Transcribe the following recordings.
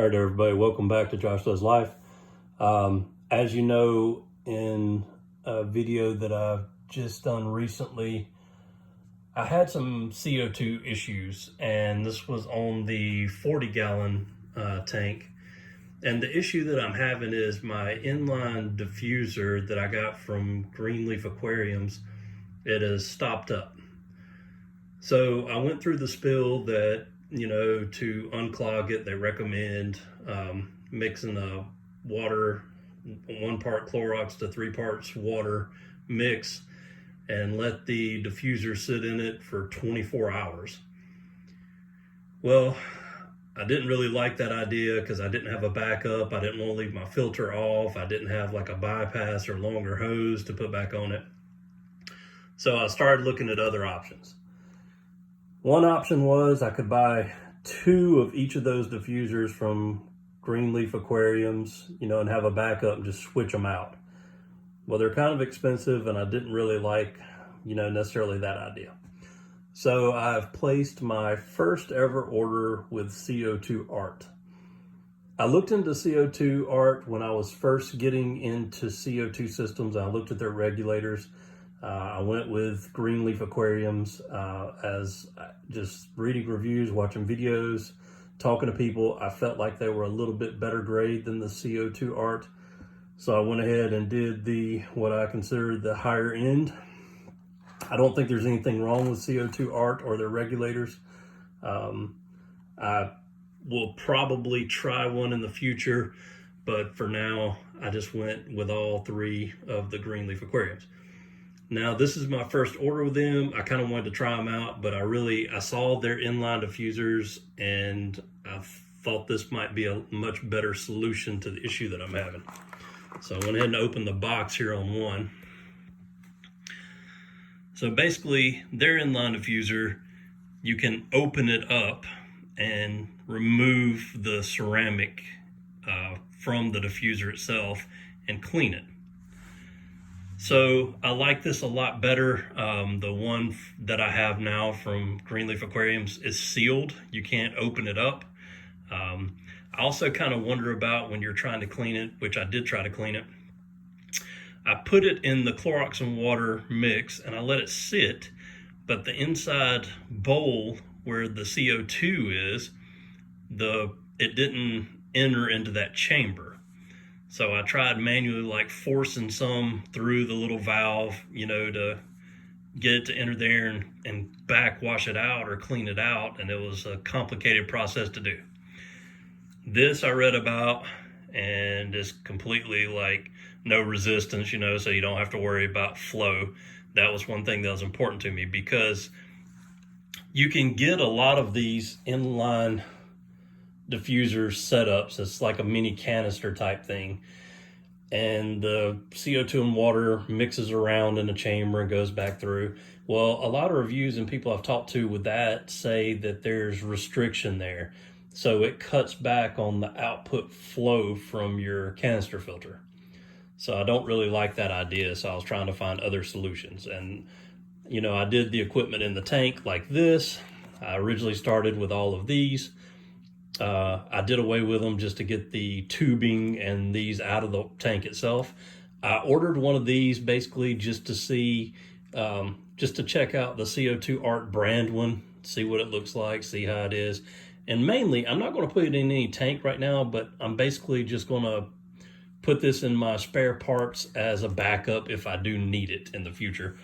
All right, everybody, welcome back to Josh Does Life. As you know, in a video that I've just done recently, I had some CO2 issues, and this was on the 40-gallon tank. And the issue that I'm having is my inline diffuser that I got from Greenleaf Aquariums, it has stopped up. So I went through the spill that, to unclog it, they recommend mixing the water, 1 part Clorox to 3 parts water mix, and let the diffuser sit in it for 24 hours. Well, I didn't really like that idea because I didn't have a backup. I didn't want to leave my filter off. I didn't have like a bypass or longer hose to put back on it. So I started looking at other options. One option was I could buy 2 of each of those diffusers from Greenleaf Aquariums, and have a backup and just switch them out. Well, they're kind of expensive, and I didn't really like, necessarily that idea. So I've placed my first ever order with CO2art. I looked into CO2art when I was first getting into CO2 systems. I looked at their regulators. I went with Greenleaf Aquariums as just reading reviews, watching videos, talking to people. I felt like they were a little bit better grade than the CO2art. So I went ahead and did what I consider the higher end. I don't think there's anything wrong with CO2art or their regulators. I will probably try one in the future, but for now, I just went with all 3 of the Greenleaf Aquariums. Now, this is my first order with them. I kind of wanted to try them out, but I saw their inline diffusers, and I thought this might be a much better solution to the issue that I'm having. So I went ahead and opened the box here on one. So basically, their inline diffuser, you can open it up and remove the ceramic from the diffuser itself and clean it. So I like this a lot better. The one that I have now from Greenleaf Aquariums is sealed. You can't open it up. I also kind of wonder about when you're trying to clean it, which I did try to clean it. I put it in the Clorox and water mix and I let it sit, but the inside bowl where the CO2 is, it didn't enter into that chamber. So I tried manually forcing some through the little valve, to get it to enter there and backwash it out or clean it out. And it was a complicated process to do. This I read about, and it's completely no resistance, so you don't have to worry about flow. That was one thing that was important to me because you can get a lot of these inline diffuser setups. It's like a mini canister type thing, and the CO2 and water mixes around in the chamber and goes back through. Well, a lot of reviews and people I've talked to with that say that there's restriction there, so it cuts back on the output flow from your canister filter. So I don't really like that idea, so I was trying to find other solutions. And I did the equipment in the tank like this. I originally started with all of these. I did away with them just to get the tubing and these out of the tank itself. I ordered one of these basically just to see, just to check out the CO2art brand one, see what it looks like, see how it is. And mainly, I'm not going to put it in any tank right now, but I'm basically just going to put this in my spare parts as a backup if I do need it in the future.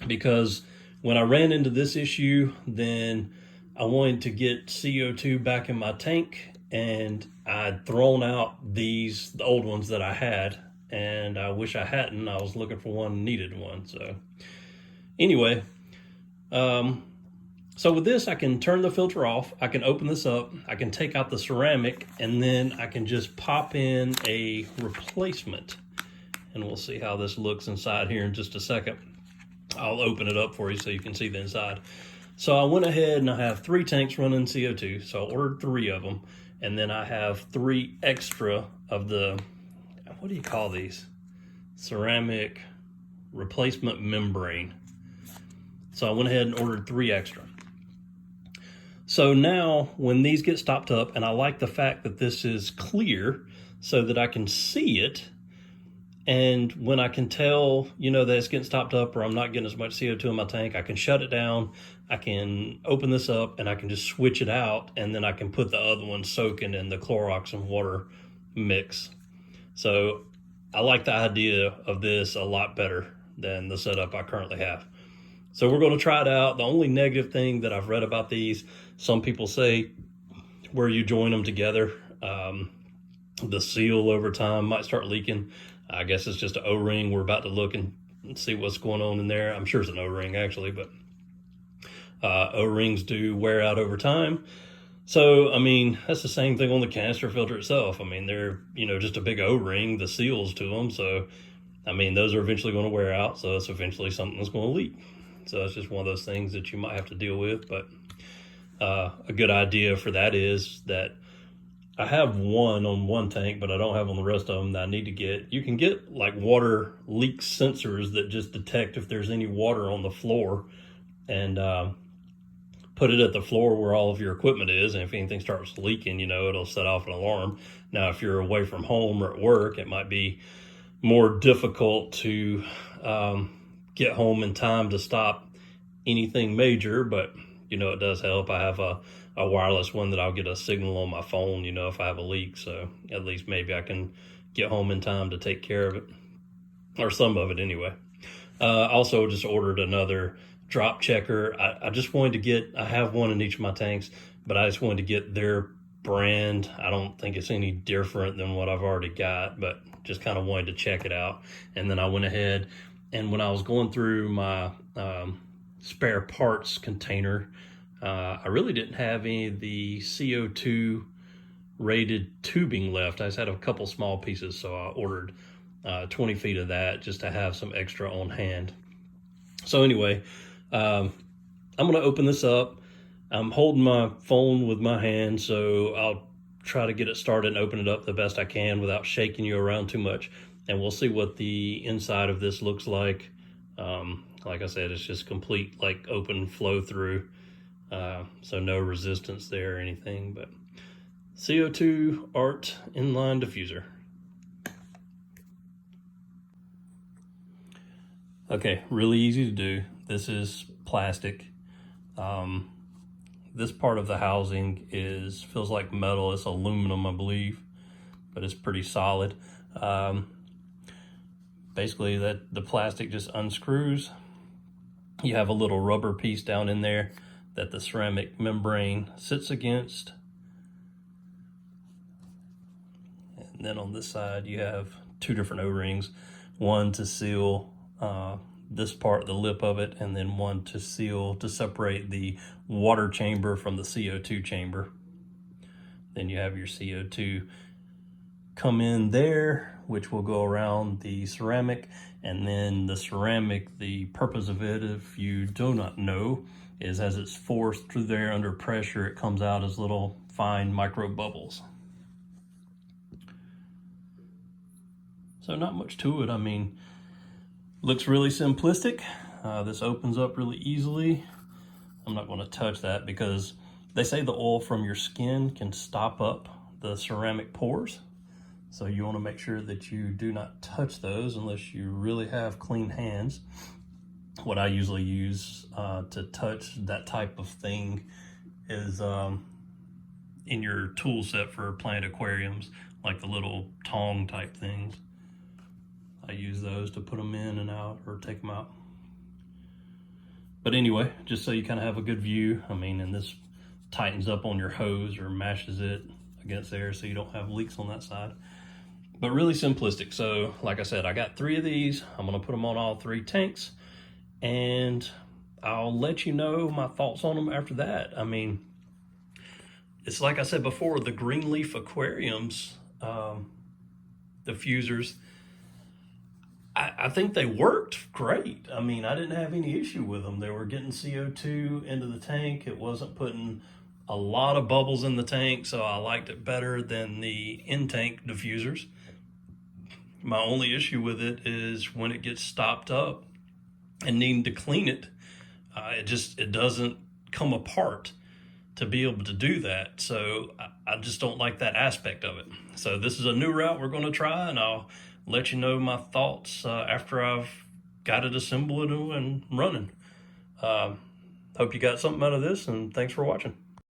Because when I ran into this issue, then I wanted to get CO2 back in my tank, and I'd thrown out the old ones that I had, and I wish I hadn't. I was looking for one, needed one. So anyway, so with this, I can turn the filter off. I can open this up. I can take out the ceramic, and then I can just pop in a replacement, and we'll see how this looks inside here in just a second. I'll open it up for you so you can see the inside. So I went ahead and I have 3 tanks running CO2. So I ordered 3 of them. And then I have 3 extra of the, what do you call these? Ceramic replacement membrane. So I went ahead and ordered 3 extra. So now when these get stopped up, and I like the fact that this is clear so that I can see it, and when I can tell, that it's getting stopped up or I'm not getting as much CO2 in my tank, I can shut it down. I can open this up and I can just switch it out, and then I can put the other one soaking in the Clorox and water mix. So I like the idea of this a lot better than the setup I currently have. So we're going to try it out. The only negative thing that I've read about these, some people say where you join them together, the seal over time might start leaking. I guess it's just an O-ring. We're about to look and see what's going on in there. I'm sure it's an O-ring actually, but O-rings do wear out over time. So, I mean, that's the same thing on the canister filter itself. I mean, they're, just a big O-ring, the seals to them. So, I mean, those are eventually going to wear out. So it's eventually something that's going to leak. So it's just one of those things that you might have to deal with. But a good idea for that is that I have one on one tank, but I don't have on the rest of them that I need to get. You can get like water leak sensors that just detect if there's any water on the floor, and put it at the floor where all of your equipment is. And if anything starts leaking, it'll set off an alarm. Now, if you're away from home or at work, it might be more difficult to get home in time to stop anything major, but it does help. I have a wireless one that I'll get a signal on my phone, if I have a leak. So at least maybe I can get home in time to take care of it, or some of it anyway. Also just ordered another drop checker. I just wanted to get, I have one in each of my tanks, but I just wanted to get their brand. I don't think it's any different than what I've already got, but just kind of wanted to check it out. And then I went ahead, and when I was going through my spare parts container, I really didn't have any of the CO2 rated tubing left. I just had a couple small pieces, so I ordered 20 feet of that just to have some extra on hand. So anyway, I'm going to open this up. I'm holding my phone with my hand, so I'll try to get it started and open it up the best I can without shaking you around too much. And we'll see what the inside of this looks like. Like I said, it's just complete, like, open flow through. So no resistance there or anything, but CO2art inline diffuser. Okay, really easy to do. This is plastic. This part of the housing feels like metal. It's aluminum, I believe, but it's pretty solid. Basically, the plastic just unscrews. You have a little rubber piece down in there that the ceramic membrane sits against. And then on this side, you have two different O-rings, one to seal this part, the lip of it, and then one to separate the water chamber from the CO2 chamber. Then you have your CO2 come in there, which will go around the ceramic. And then the ceramic, the purpose of it, if you do not know, is as it's forced through there under pressure, it comes out as little fine micro bubbles. So not much to it. I mean, looks really simplistic. This opens up really easily. I'm not going to touch that because they say the oil from your skin can stop up the ceramic pores. So you want to make sure that you do not touch those unless you really have clean hands. What I usually use to touch that type of thing is in your tool set for plant aquariums, like the little tong type things. I use those to put them in and out or take them out. But anyway, just so you kind of have a good view. I mean, and this tightens up on your hose or mashes it against there so you don't have leaks on that side. But really simplistic. So like I said, I got 3 of these. I'm going to put them on all 3 tanks, and I'll let you know my thoughts on them after that. I mean, it's like I said before, the green leaf aquariums, diffusers, I think they worked great. I mean, I didn't have any issue with them. They were getting CO2 into the tank. It wasn't putting a lot of bubbles in the tank, so I liked it better than the in-tank diffusers. My only issue with it is when it gets stopped up and needing to clean it, it doesn't come apart to be able to do that. So I just don't like that aspect of it. So this is a new route we're going to try, and I'll let you know my thoughts after I've got it assembled and running. Hope you got something out of this, and thanks for watching.